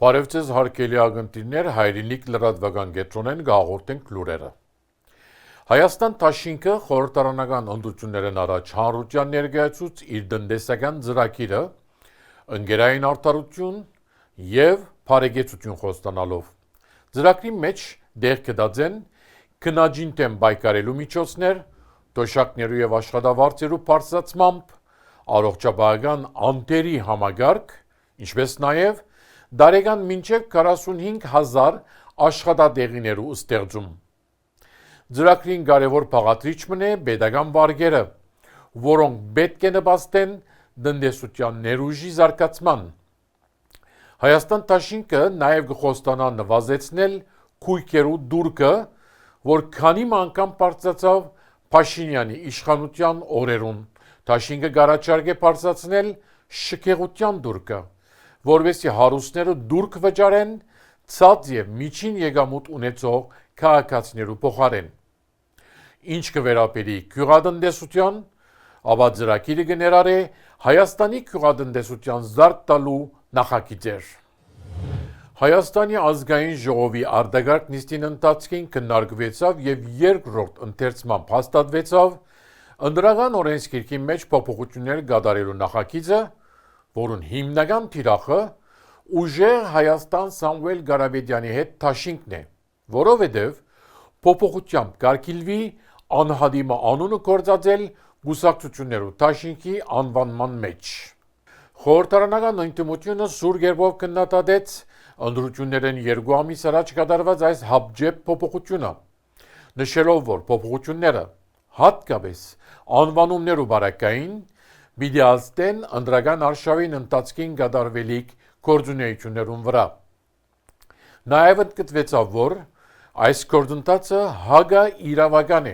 Բարևձեզ հարգելի ագնտիրներ, հայրենիք լրատվական կենտրոնեն գաղորդենք լուրերը։ Հայաստան Դաշինքը խորհրդարանական ընտրություններն առաջ հանրության ներկայացուց իր տնտեսական ծրագիրը ընկերային արդարություն եւ բարեկեցություն խոստանալով։ Ծրագրի մեջ դեր կդածեն քնաջին դեմ պայքարելու միջոցներ, դոշակներու եւ աշխատավարձերու բարձրացմամբ, առողջապահական անտերի համագարկ, ինչպես նաեւ Դարեգան մինչև 45,000 աշխատատեղիներու ստեղծում։ Ծրագրին կարևոր բաղադրիչ մնե պետական վարկերը, որոնք պետք է նպաստեն տնտեսության ներուժի զարգացման։ Հայաստան Դաշինքը նաև կխոստանա նվազեցնել քույքերու դուրքը, որ քանի անգամ բարձրացավ Փաշինյանի իշխանության օրերուն։ Դաշինքը կարաչարգ է բարձրացնել շքեղության դուրքը, որովհետեւ հարուստները դուրք վճարեն ցած եւ միջին եկամուտ ունեցող քաղաքացիներու փոխարեն։ Ինչ կվերապերի գյուղատնտեսության, ապա ծրագիրը կներառե Հայաստանի գյուղատնտեսության զարգ տալու նախագիծեր։ Հայաստանի ազգային ժողովի արտագաղթ նիստին ընթացքին քննարկվեցավ եւ երկրորդ ընթերցման հաստատվեցավ ընդրական օրենսգիրքի մեջ փոփոխություններ կատարելու նախագիծը, որուն հիմնական թիրախը ուժեղ Հայաստան Սամվել Ղարաբեդյանի հետ Դաշինքն է, որովհետև փոփոխությամբ կարգիլվի անհադիմը անունը կորցածել գուսակցություններու Դաշինքի անվանման մեջ։ Խորհրդարանական ընդդիմությունը սուր գերբով քննադատեց ընտրություններն 2 ամիս առաջ կատարված այս հապճեպ փոփոխությունը, նշելով, որ փոփոխությունները հատկապես անվանումներու բարակային պիտի ազդեն ընդրական արշավին ընթացքին կատարվելիք գործունեություններուն վրա։ Նաև ընդգծվեցավ, որ այս գործընթացը հագա իրավական է,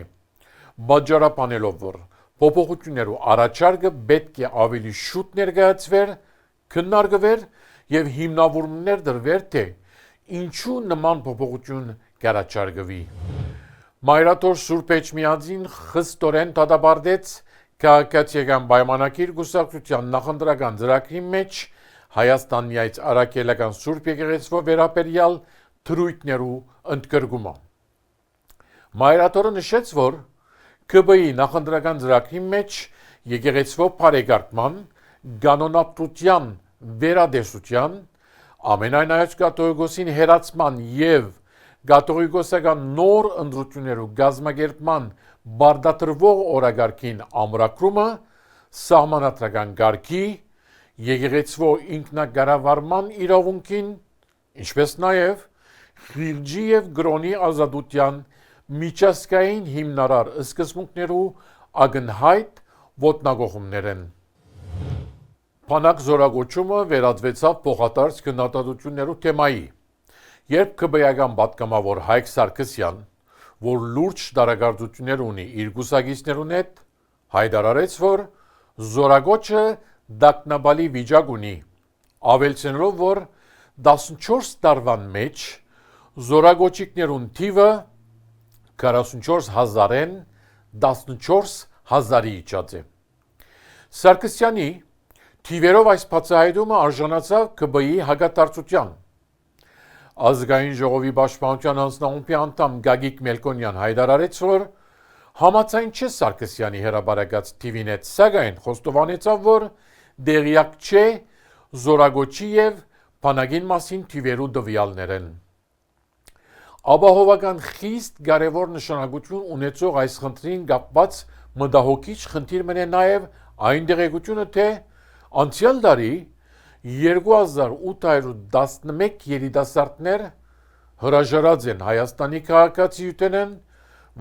բաժարապանելով, որ փոփոխություններու առաջարկը պետք է ավելի շուտ ներկայացվեր, քննարկվեր եւ հիմնավորումներ դրվեր, թե ինչու նման փոփոխություն կառաջարկվի։ Մայրաթոր Սուրբ Էջմիածին խստորեն դատապարտեց քաղաքացիական պայմանագիր գուսակցության նախընտրական ծրագրի մեջ Հայաստանյաց Արաքելական Սուրբ Եկեղեցվո վերաբերյալ թրույթներու ընդգրկումը։ Մայրաթորը նշեց, որ ԿԲ-ի նախընտրական ծրագրի մեջ եկեղեցվո բարեկարգման, կանոնապտության վերադեսության, ամենայն Հայոց կաթողիկոսին հերացման եւ կաթողիկոսական նոր ընտրություններու գազմագերբման բարդատրվող օրագարկին ամրագրումը սահմանադրական գարկի, եկեղեցվո ինքնակառավարման իրավունքին, ինչպես նաև խիղճի եւ գրոնի ազատության միջազգային հիմնարար սկզբունքներու ակնհայտ ոտնագողումներն։ Բանակ զորագոչումը վերածվեցավ փոխադարձ քննադատություններու թեմայի, երբ ԿԲ-ական պատգամավոր Հայկ Սարգսյան, որ լուրջ դարակարծություններ ունի իր գուսակիցներուն հետ, հայտարարեց, որ զորագոչը դակնաբալի վիճակ ունի, ավելցնելով, որ 14 տարվան մեջ զորագոչիկներուն թիվը 44,000-ն 14,000-ի իջած է։ Սարգսյանի թիվերով այս բացահայտումը արժանացավ ԿԲ-ի հակադարձության։ Ազգային ժողովի պաշտպանության անձնախումբի անդամ Գագիկ Մելքոնյան հայտարարեց, որ համաձայն չէ Սարգսյանի հրապարակած թիվին հետ, սակայն խոստովանեցավ, որ դեղյակ չէ զորագոչի եւ բանակին մասին թիվերու տվյալներն։ Ապահովական խիստ կարևոր նշանակություն ունեցող այս խնդրին կապված մտահոգիչ խնդիր մնե նաեւ այն տեղեկությունը, թե անցյալ տարի 2811 երիտասարդներ հրաժարած են Հայաստանի քաղաքացիությունեն,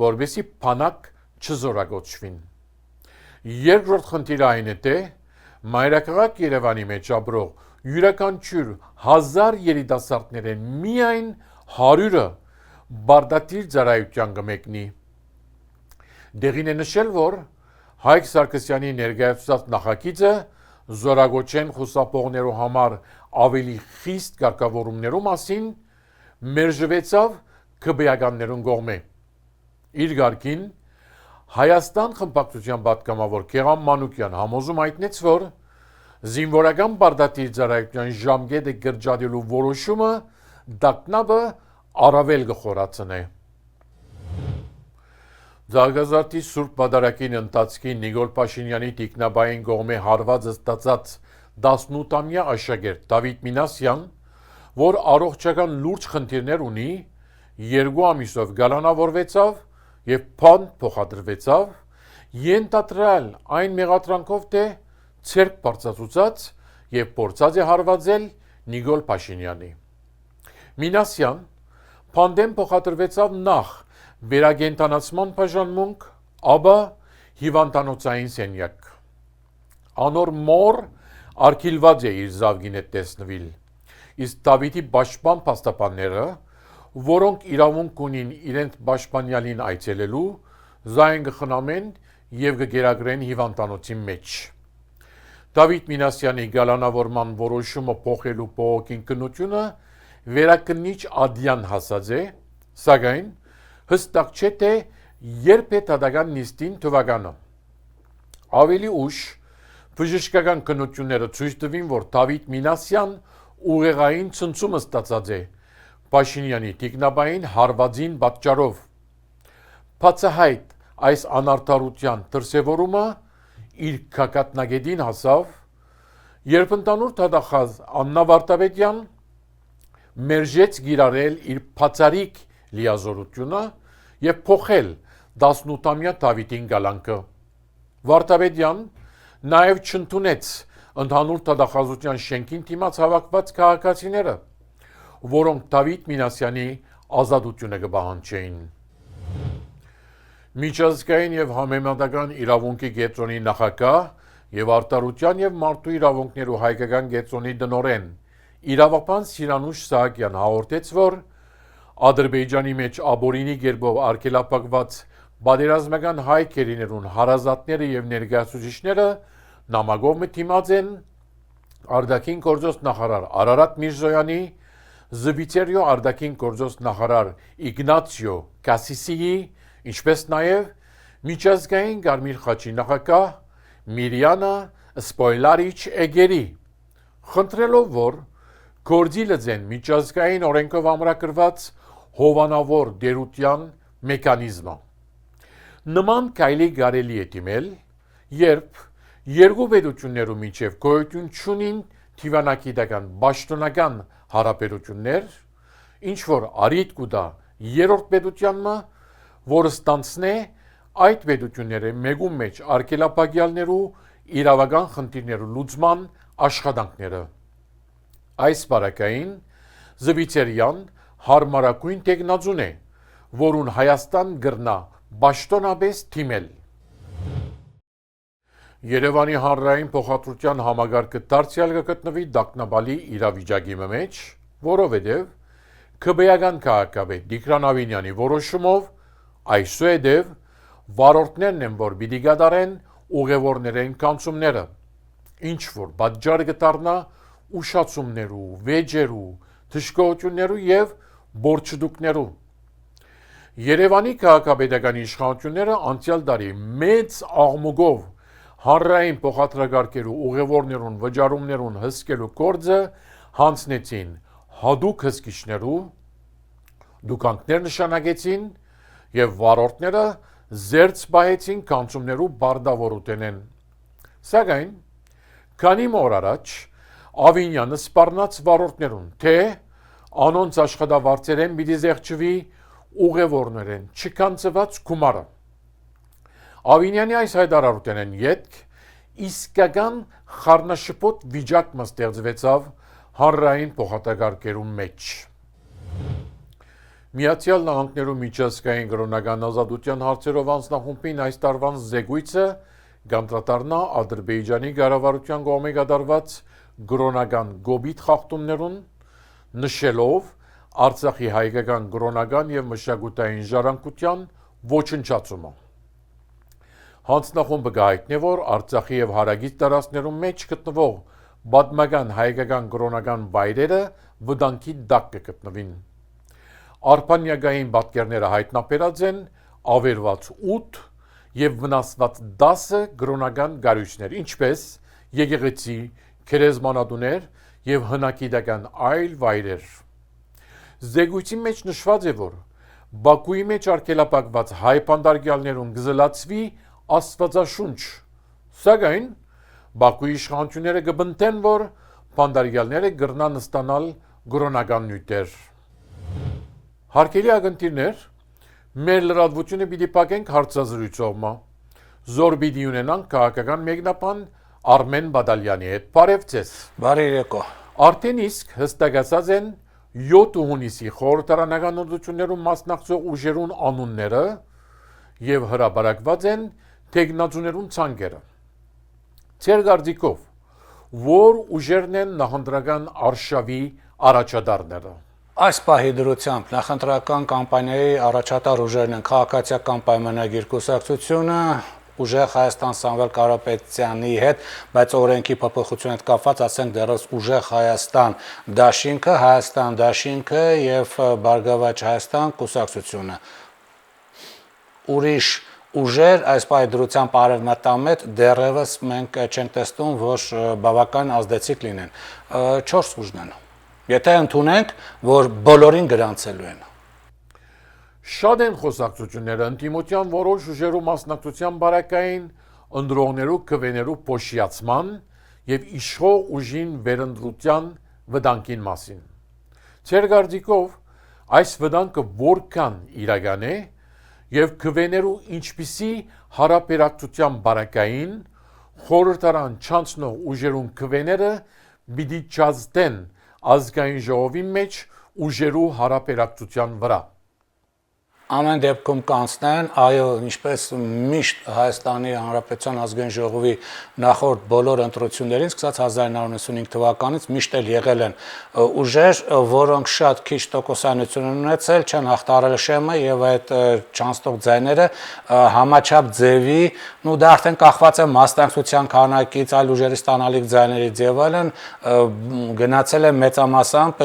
որովհետեւ բանակ չզորագոչվին։ Երկրորդ խնդիրը այն է, թե մայրաքաղաք Երևանի մեջ ապրող յուրաքանչյուր 1000 երիտասարդներեն միայն 100-ը բարդատիր ծառայության կմեկնի։ Դեղին է նշել, որ Հայկ Սարգսյանի ներկայացված նախագիծը զորագոչեն խուսափողներու համար ավելի խիստ կարգավորումներու մասին մերժվեցավ ԿԲ-ականներուն կողմէ։ Իր գարկին Հայաստան խմբակցության պատգամավոր Գեղամ Մանուկյան համոզում հայտնեց, որ Զինվորական բարդատի ծառայության ժամկետը գրջադելու որոշումը դակնաբը առավել գխորացնե։ Զարգազարդի Սուրբ Պատարագին ընթացքի Նիկոլ Փաշինյանի տիկնաբային կողմէ հարվածը ստացած 18-ամյա աշակերտ Դավիթ Մինասյան, որ առողջական լուրջ խնդիրներ ունի, 2 ամիսով գալանավորվեցավ եւ փան փոխադրվեցավ, ենթադրյալ այն մեղադրանքով թե ցերկ բարձրացուցած եւ փորձած է հարվածել Նիկոլ Փաշինյանի։ Մինասյան փանդեմ փոխադրվեցավ նախ վերագենտանացման բաժանմունք, ապա հիվանդանոցային սենյակ։ Անոր մոր արգիլված է իր զավգին հետ տեսնվել, իսկ Դավիթի պաշտպան փաստաբանները, որոնք իրավունք ունին իրենց պաշտպանյալին այցելելու, զայն կխնամեն եւ կգերագրեն հիվանդանոցի մեջ։ Դավիթ Մինասյանի գալանավորման որոշումը փոխելու բողոքին քննությունը վերակնիչ ադյան հասած է, սակայն հստակ չէ թե երբ է դատական նիստին թվականը։ Ավելի ուշ բժշկական քննությունները ցույց տվին, որ Դավիթ Մինասյան ուղեղային ցնցում ստացած է Փաշինյանի տիկնաբային հարվածին պատճառով։ Բացահայտ այս անարդարության դրսևորումը իր քակատնագետին հասավ, երբ ընդհանուր դատախազ Աննա Վարդապետյան մերժեց գիրառել իր բացարիք լիազորությունը եւ փոխել 18-ամյա Դավիթին գալանքը։ Վարդապետյան նաեւ չընդունեց ընդհանուր դատախազության շենքին դիմաց հավաքված քաղաքացիները, որոնք Դավիթ Մինասյանի ազատությունը կպահանջեին։ Միջազգային եւ համեմատական իրավունքի կենտրոնի նախագահ եւ արտարության եւ մարդու իրավունքներու հայկական կենտրոնի տնօրեն իրավապան Սիրանուշ Սահակյան հաղորդեց, որ Ադրբեջանի մեջ աբորինի գերբով արգելափակված պատերազմական հայ քերիներուն հարազատները եւ ներկայացուցիչները նամակով մտիմած են արտաքին գործոս նախարար Արարատ Միրզոյանի, Զվիցերիո արտաքին գործոս նախարար Իգնացիո Կասիսիի, ինչպես նաեւ միջազգային Գարմիր խաչի նախագահ Միրիանա Սպոյլարիչ Էգերի, խնդրելով, որ գործի լծեն միջազգային օրենքով ամրագրված հովանավոր դերության մեխանիզմը։ Նման քայլի կարելի է դիմել, երբ երկու պետություններու միջև գոյություն չունին թիվանակիտական պաշտոնական հարաբերություններ, ինչ որ արիտ կուտա երրորդ պետությանը, որը ստանցնե այդ պետությունները մեկու մեջ արգելափակյալներու իրավական խնդիրներու լուծման աշխատանքները։ Այս բարակային Զվիցերիան հարմարակույն տեխնազուն է, որուն Հայաստան գրնա պաշտոնապես թիմել։ Երևանի հանրային փոխադրության համագարկը դարձյալ կգտնվի դակնաբալի իրավիճակի մեջ, որովհետև ԿԲ-ական քաղաքապետ Տիգրան Ավինյանի որոշումով այսուհետև վարորդներն են, որ պիտի կատարեն ուղևորներին կանցումները, ինչ որ պատճառ կդառնա ուշացումներու, վեճերու, թշկողություններու եւ բորչդուկներու։ Երևանի քաղաքապետական իշխանությունները անցյալ տարի մեծ աղմուկով հանրային փոխադրակարգերու ուղևորներուն վճարումներուն հսկելու գործը հանձնեցին հատուկ հսկիչներու, դուկանքներ նշանակեցին եւ վարորդները զերծ պահեցին կանցումներու բարդավորութենեն։ Սակայն քանի օր առաջ Ավինյանը սպառնաց վարորդներուն, թե անոնց աշխատավարձերեն պիտի զեղչվի ուղևորներեն չկանցված գումարը։ Ավինյանի այս հայտարարութենեն ետք իսկական խառնաշփոթ վիճակը ստեղծվեցավ հանրային փոխադրակարգերու մեջ։ Միացյալ Նահանգներու միջազգային կրոնական ազատության հարցերով անձնախումբին այս տարվան զեկույցը կանդրադառնա Ադրբեջանի կառավարության կողմէ կատարված կրոնական գոբիթ խախտումներուն, նշելով Արցախի հայկական կրոնական եւ մշակութային ժառանգության ոչնչացումը։ Հանձնախումբը գայտնի, որ Արցախի եւ հարագից տարածքներում մեջ գտնվող պատմական հայկական կրոնական վայրերը վտանգի տակ կգտնվին։ Արփանյակային պատկերները հայտնաբերած են ավերված 8 եւ վնասված 10 կրոնական գարույցներ, ինչպես եկեղեցի, քերեզմանատուներ եւ հնակիդական այլ վայրեր։ Զեկույցի մեջ նշված է, որ Բաքուի մեջ արգելափակված հայ բանդարգյալներուն գզլացվի աստվածաշունչ, սակայն Բաքուի իշխանությունները կբնտեն, որ բանդարգյալները կգրնան ստանալ գրոնական նյութեր։ Հարգելի ակնթիրներ, մեր լրատվությունը պիտի փակենք հարցազրույցով, զոր պիտի ունենանք քաղաքական մեկնաբան Արմեն Բադալյանի հետ։ Բարև ձեզ։ Բարի երեկո։ Արդեն իսկ հստակացած են 7 հունիսի խորհրդարանական ընտրություններում մասնակցող ուժերուն անունները եւ հրապարակված են տեխնացուներուն ցանկերը։ Ձեր կարծիքով որ ուժերն են նախընտրական արշավի առաջադարները։ Այս պահի դրությամբ նախընտրական կամպանիայի առաջատար ուժերն են քաղաքացիական պայմանագիր կուսակցությունը, ուժեղ Հայաստան Սամվել Կարապետյանի հետ, բայց օրենքի փոփոխության հետ կապված ասենք դեռս ուժեղ Հայաստան դաշինքը եւ Բարգավաճ Հայաստան կուսակցությունը։ Ուրիշ ուժեր այս պահի դրությամբ արևմտամետ դեռևս մենք չենք տեսնում, որ բավական ազդեցիկ լինեն։ 4 ուժն են։ Եթե ընդունենք, որ բոլորին գրանցելու են։ Շատ են խոսակցությունները ընդդիմության որոշ ուժերու մասնակցության բարակային ընդրողներու քվեներու փոշիացման եւ իշխող ուժին վերընտրության վտանգին մասին։ Ձեր կարծիքով այս վտանգը որքան իրական է եւ քվեներու ինչպիսի հարաբերակցության բարակային խորհրդարան չանցնող ուժերուն քվեները պիտի չազդեն ազգային ժողովի մեջ ուժերու հարաբերակցության վրա։ Ամեն դեպքում կանցնեն, այո, ինչպես միշտ Հայաստանի Հանրապետության ազգային ժողովի նախորդ բոլոր ընտրություններին, սկսած 1995 թվականից միշտ էլ եղել են ուժեր, որոնք շատ քիչ տոկոսանություն են ունեցել, չեն հաղթարել շեմը եւ այդ չանցնող ձայները համաչափ ձևի, ու դա արդեն կախված է մասնակցության քանակից, այլ ուժերի ստանալիք ձայներից եւ այլն, գնացել է մեծամասամբ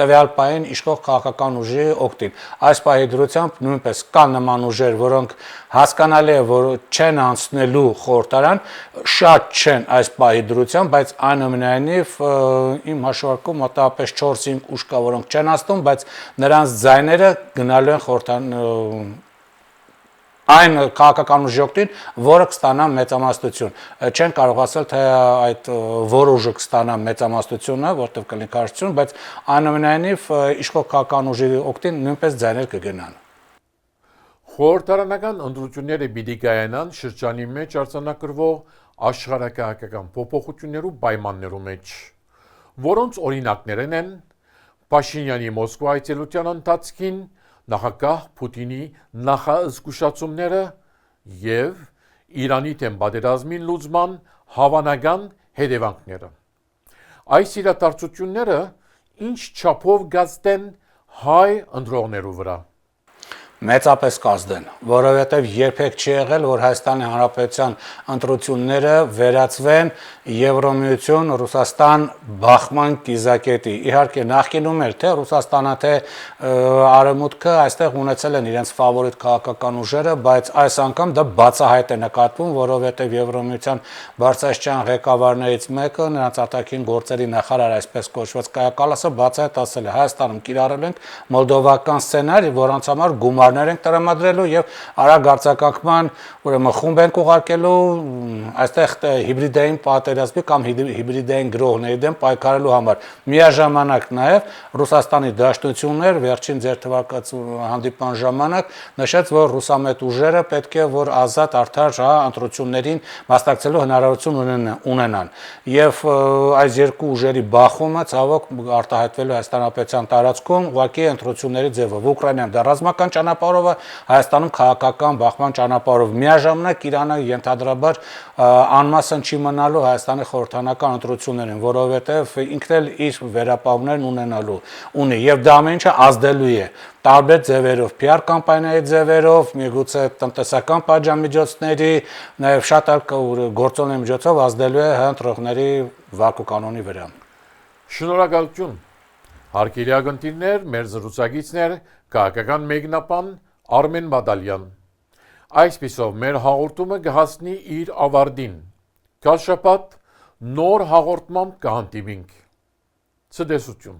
տվյալ պահին իշխող քաղաքական ուժի օգտին։ Այս պահի նույնպես կան նման ուժեր, որոնք հասկանալի է, որ չեն անցնելու խորհրդարան, շատ չեն այս պահի դրությամբ, բայց այնուամենայնիվ իմ հաշվարկում մոտավորապես 4-5 ուժ կա, որոնք չեն անցնում, բայց նրանց ձայները գնալու են խորհրդարան այն քաղաքական ուժի օգտին, որը կստանա մեծամասնություն։ Չեն կարող ասել, թե այդ որ ուժը կստանա մեծամասնությունը, որտեղ կլինի քարոզություն, բայց այնուամենայնիվ իշխող քաղաքական ուժի օգտին նույնպես ձայներ կգնան։ Խորհրդարանական ընտրությունները պիտի կայանան շրջանի մեջ արձանագրվող աշխարհակահաղական փոփոխություններու պայմաններու մեջ, որոնց օրինակներն են Փաշինյանի Մոսկվա այցելության ընթացքին նախագահ Պուտինի նախազգուշացումները եւ Իրանի դեմ պատերազմին լուծման հավանական հետևանքները։ Այս իրադարձությունները ինչ չափով կազդեն հայ ընտրողներու վրա։ Մեծապես կազդեն, որովհետև երբեք չի եղել, որ Հայաստանի Հանրապետության ընտրությունները վերածվեն Եվրոմիություն, Ռուսաստան բախման կիզակետի։ Իհարկե նախկինում էր թե Ռուսաստանը, թե Արևմուտքը այստեղ ունեցել են իրենց ֆավորիտ քաղաքական ուժերը, բայց այս անգամ դա բացահայտ է նկատվում, որովհետև Եվրոմիության բարձրաստիճան ղեկավարներից մեկը, նրանց արտաքին գործերի նախարար, այսպես կոչված Կայա Կալասը բացահայտ ասել է, Հայաստանում կիրառել ենք մոլդովական սցենարի, որոնց համար գումարներ ենք տրամադրելու եւ արագ արձակակման ուրեմն խումբ ենք ուղարկելու այստեղ հիբրիդային պատերազմի կամ հիբրիդային գրոհների դեմ պայքարելու համար։ Միաժամանակ նաեւ Ռուսաստանի դաշնություններ վերջին ձերթվարկած հանդիպման ժամանակ նշեց, որ ռուսամետ ուժերը պետք է որ ազատ արդար ընտրություններին մասնակցելու հնարավորություն ունենան։ Եվ այս երկու ուժերի բախումը ցավոք արտահայտվելու Հայաստան Հանրապետության տարածքում ուղղակի ընտրությունների ձևով Ուկրաինայում դա ռազմական ճանապարհով, Հայաստանում քաղաքական բախման ճանապարհով։ Միաժամանակ Իրանը ենթադրաբար անմասն չի մնալու Հայաստանի խորհրդարանական ընտրություններին, որովհետև ինքն էլ իր վերապահումներն ունի եւ դա ամեն ինչը ազդելու է տարբեր ձևերով, PR կամպանիայի ձևերով, միգուցե տնտեսական պատժամիջոցների, նաեւ շատ այլ գործոնների միջոցով ազդելու է ընտրողների վարկ ու կանոնի վրա։ Շնորհակալություն։ Հարգելի ակնթիրներ, մեր զրուցակիցներ քաղաքական մեկնաբան Արմեն Բադալյան։ Այսպիսով մեր հաղորդումը կհասնի իր ավարտին։ Կաշապատ նոր հաղորդմամբ կհանդիպինք։ Ցտեսություն։